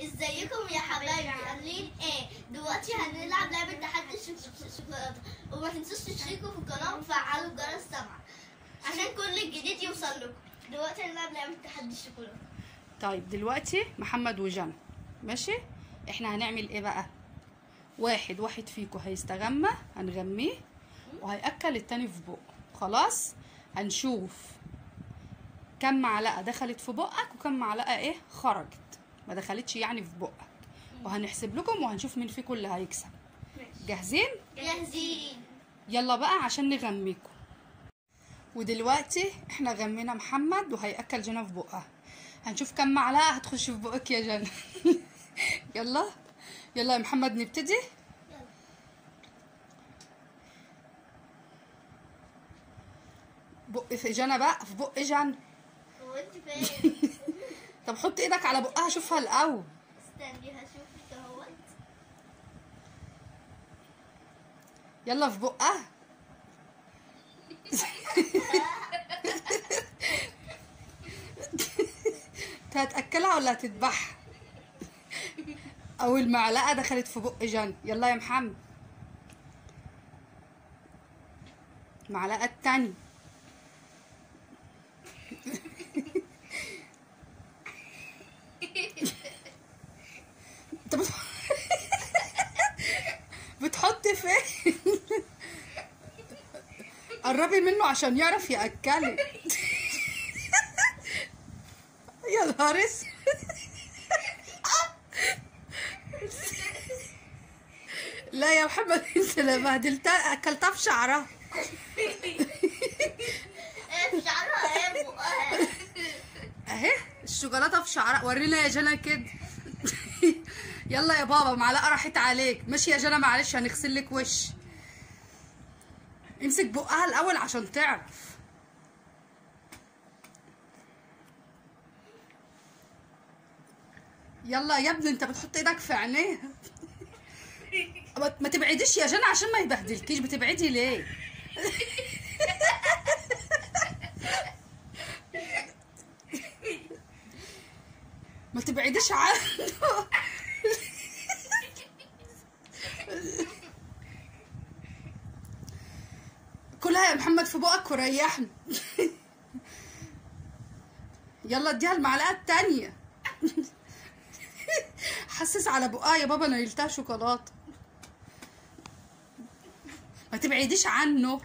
ازيكم يا حبايبي عاملين ايه؟ دلوقتي هنلعب لعبة تحدي الشوكولاتة، وما تنسوش تشتركوا في القناة وتفعلوا الجرس طبعا عشان كل الجديد يوصل لكم. دلوقتي هنلعب لعبة تحدي الشوكولاتة. طيب دلوقتي محمد وجنى ماشي. احنا هنعمل ايه بقى؟ واحد فيكم هيستغمى، هنغميه وهيأكل التاني في بقه. خلاص هنشوف كم معلقه دخلت في بقك وكم معلقه ايه خرجت، ما دخلتش يعني في بقك، وهنحسب لكم وهنشوف مين فيكم اللي هيكسب. جاهزين؟ جاهزين. يلا بقى عشان نغميكم. ودلوقتي احنا غمينا محمد وهيأكل جنى في بقها. هنشوف كم معلقه هتخش في بقك يا جنى. يلا يا محمد نبتدي. بق في جنى بقى، في بق جنى. هو انت فين؟ طب حط ايدك على بقها شوفها الاول. استني هشوفك اهوت. يلا في بقها. انت هتاكلها ولا هتذبحها؟ اول معلقه دخلت في بق جنى. يلا يا محمد المعلقه التانية. انت بتحط فين؟ قربي منه عشان يعرف ياكلك. يا نهار اسود. لا يا محمد انت لا بهدلتها، اكلتها في شعرها. ايه في شعرها؟ ايه بقها؟ اهي الشوكولاته في شعرها. ورينا يا جنى كده. يلا يا بابا معلقه راحت عليك. ماشي يا جنى معلش هنغسل لك وش. امسك بقها الاول عشان تعرف. يلا يا ابني انت بتحط ايدك في عينيها. ما تبعديش يا جنى عشان ما يبهدلكيش. بتبعدي ليه؟ ما تبعديش عنه. كلها يا محمد في بقك وريحنا. يلا اديها المعلقه التانية. حسس على بقها يا بابا، انا نيلتها شوكولاته. ما تبعديش عنه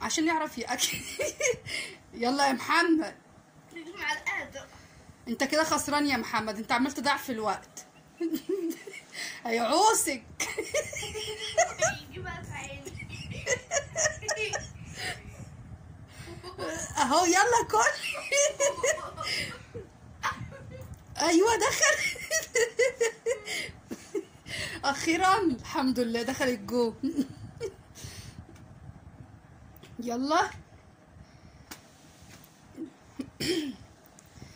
عشان يعرف ياكل. يلا يا محمد. انت كده خسران يا محمد، انت عمال تضيع في الوقت. هيعوسك. اهو يلا كل. ايوه دخل. اخيرا الحمد لله دخلت جوه. يلا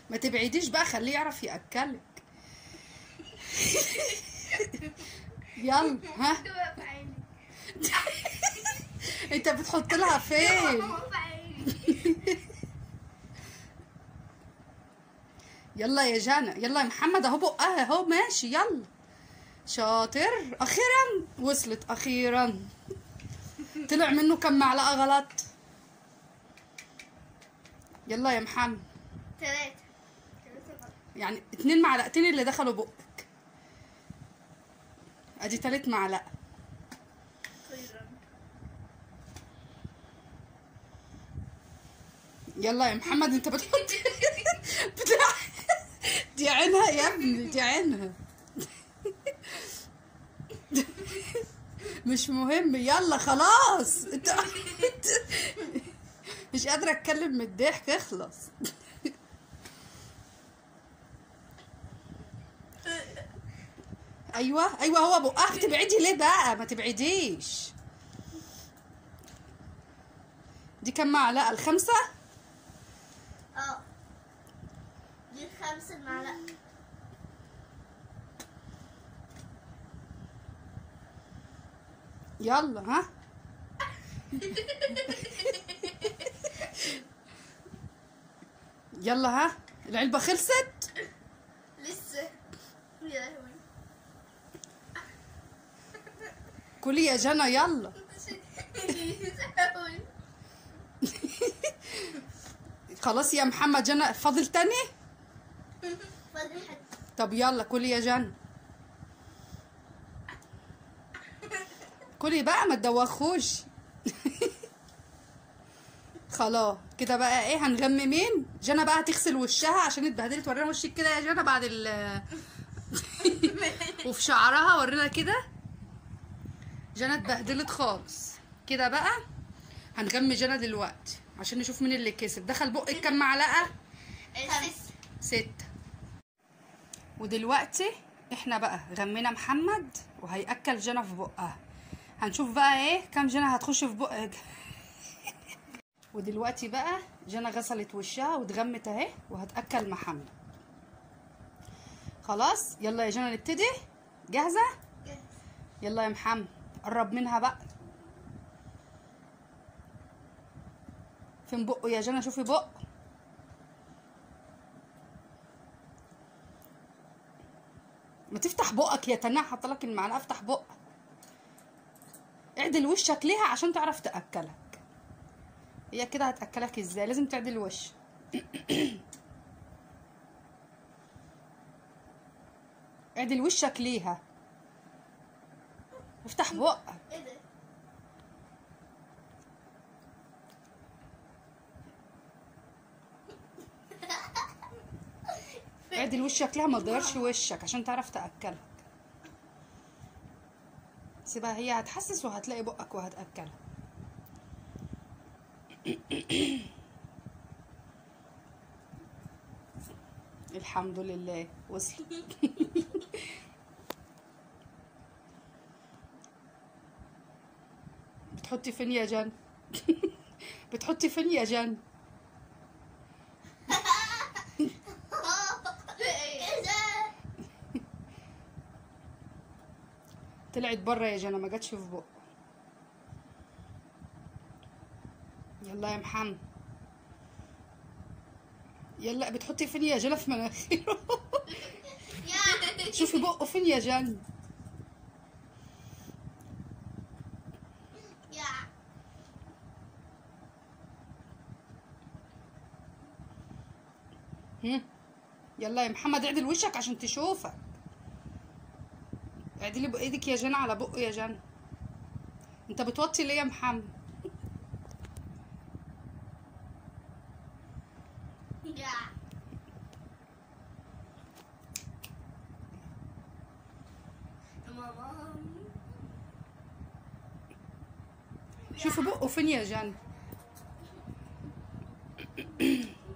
ما تبعديش بقى، خليه يعرف ياكلك. يلا ها. انت بتحط لها فين؟ يلا يا جنى. يلا يا محمد اهو بقها اهو ماشي. يلا شاطر. اخيرا وصلت. اخيرا طلع منه كم معلقه غلط؟ يلا يا محمد. 3 يعني 2 معلقتين اللي دخلوا بقك. ادي 3 معلقه. يلا يا محمد انت بتحط. دي عينها يا ابني، دي عينها. مش مهم. يلا خلاص. انت مش قادره اتكلم من الضحك. اخلص. ايوه هو بقها. تبعدي ليه بقى؟ ما تبعديش. دي كم معلقه؟ 5. دي 5 معلقة. يلا ها. يلا ها. العلبة خلصت؟ لسه. كلي يا جنى يلا. خلاص يا محمد. جنى فاضل تاني؟ فاضل حد. طب يلا كلي يا جنى. كلي بقى ما تدوخوش. خلاص كده بقى ايه هنغمي مين؟ جنى بقى هتغسل وشها عشان اتبهدلت. ورينا وشك كده يا جنى بعد وفي شعرها ورينا كده. جنى اتبهدلت خالص. كده بقى هنغمي جنى دلوقتي عشان نشوف مين اللي كسب. دخل بقك كام معلقه؟ 6. ودلوقتي احنا بقى غمينا محمد وهيأكل جنى في بقها. هنشوف بقى ايه كام جنى هتخش في بقها. ودلوقتي بقى جنى غسلت وشها واتغمت اهي وهتأكل محمد. خلاص يلا يا جنى نبتدي. جاهزة؟ يلا يا محمد قرب منها بقى. فين بقه يا جنى؟ شوفي بقه. ما تفتح بقك يا تناح. حاطه لك المعلقه. افتح بقك. اعدل وشك ليها عشان تعرف تاكلك. هي كده هتاكلك ازاي؟ لازم تعدل وش. اعدل وشك ليها. افتح بقك. ايه ده؟ اعدل وشك ليها ما تغيرش وشك عشان تعرف تاكلك. سيبها هي هتحسس وهتلاقي بقك وهتاكلها. الحمد لله وصل. بتحطي فين يا جن؟ بتحطي فين يا جن؟ ايه ده؟ طلعت بره يا جنى ما جاتش في بقه. يلا يا محمد يلا. بتحطي فين يا جنى؟ في مناخيره. شوفي بقه فين يا جن. يلا يا محمد اعدل وشك عشان تشوفك. اعدلي بايدك يا جنى على بقه يا جنى. انت بتوطي ليه يا محمد؟ شوفي بقه فين يا جنى.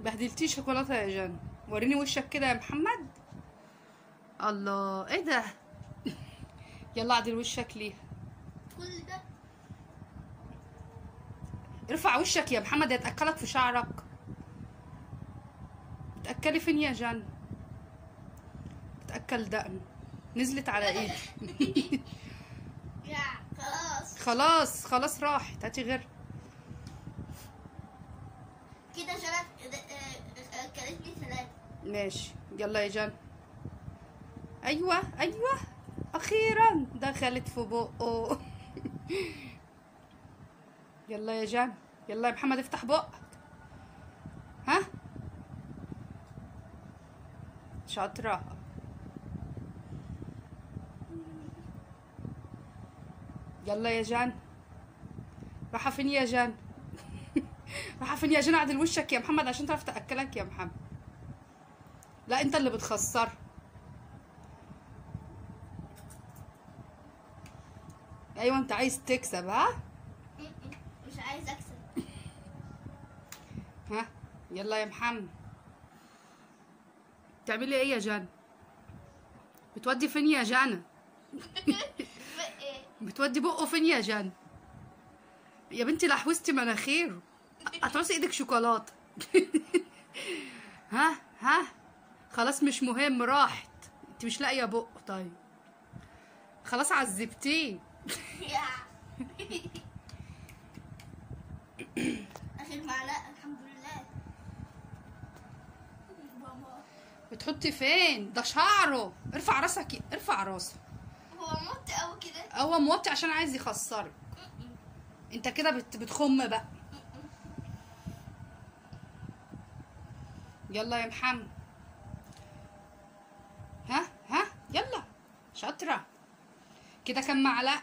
بهدلتيه شوكولاته يا جنى. وريني وشك كده يا محمد. الله ايه ده؟ يلا اعدل وشك ليها. كل ده ارفع وشك يا محمد هتاكلك في شعرك. بتاكلي فين يا جنى؟ بتاكل دقن. نزلت على ايدي. خلاص خلاص خلاص راحت. هاتي غير كده. جنى اكلتني 3. ماشي. يلا يا جنى. ايوه ايوه اخيرا دخلت في بقه. يلا يا جنى. يلا يا محمد افتح بقك. ها شاطره. يلا يا جنى. رايحه فين يا جنى؟ رايحه فين يا جنى؟ اعدل وشك يا محمد عشان تعرف تاكلك يا محمد. لا انت اللي بتخسر. ايوه انت عايز تكسب. ها مش عايز اكسب. ها يلا يا محمد. بتعملي ايه يا جنى؟ بتودي فين يا جنى؟ بتودي بقه فين يا جنى؟ يا بنتي لحوستي مناخيره. هتعوزي ايدك شوكولاته. ها خلاص مش مهم راحت. انت مش لاقيه بقه. طيب خلاص عذبتيه. اخر معلقه الحمد لله. بتحطي فين؟ ده شعره. ارفع راسك. ارفع راسك. هو موت موطي قوي كده. هو موطي عشان عايز يخسرك. انت كده بتخم بقى. يلا يا محمد. ها يلا شاطره. كده كام معلقه؟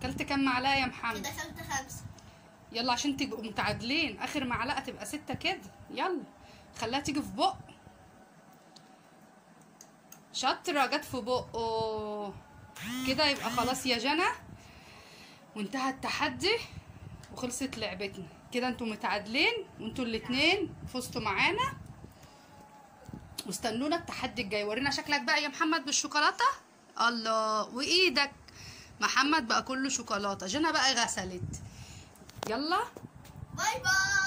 كلت كام معلقه يا محمد؟ كده كلت 5. يلا عشان تبقوا متعادلين، اخر معلقه تبقى 6 كده. يلا خليها تيجي في بق. شاطره، جت في بقه كده. يبقى خلاص يا جنى، وانتهى التحدي وخلصت لعبتنا. كده انتوا متعادلين وانتوا الاتنين فزتوا معانا. واستنونا التحدي الجاي. ورينا شكلك بقى يا محمد بالشوكولاته. الله، وايدك محمد بقى كله شوكولاته. جنى بقى غسلت. يلا باي باي.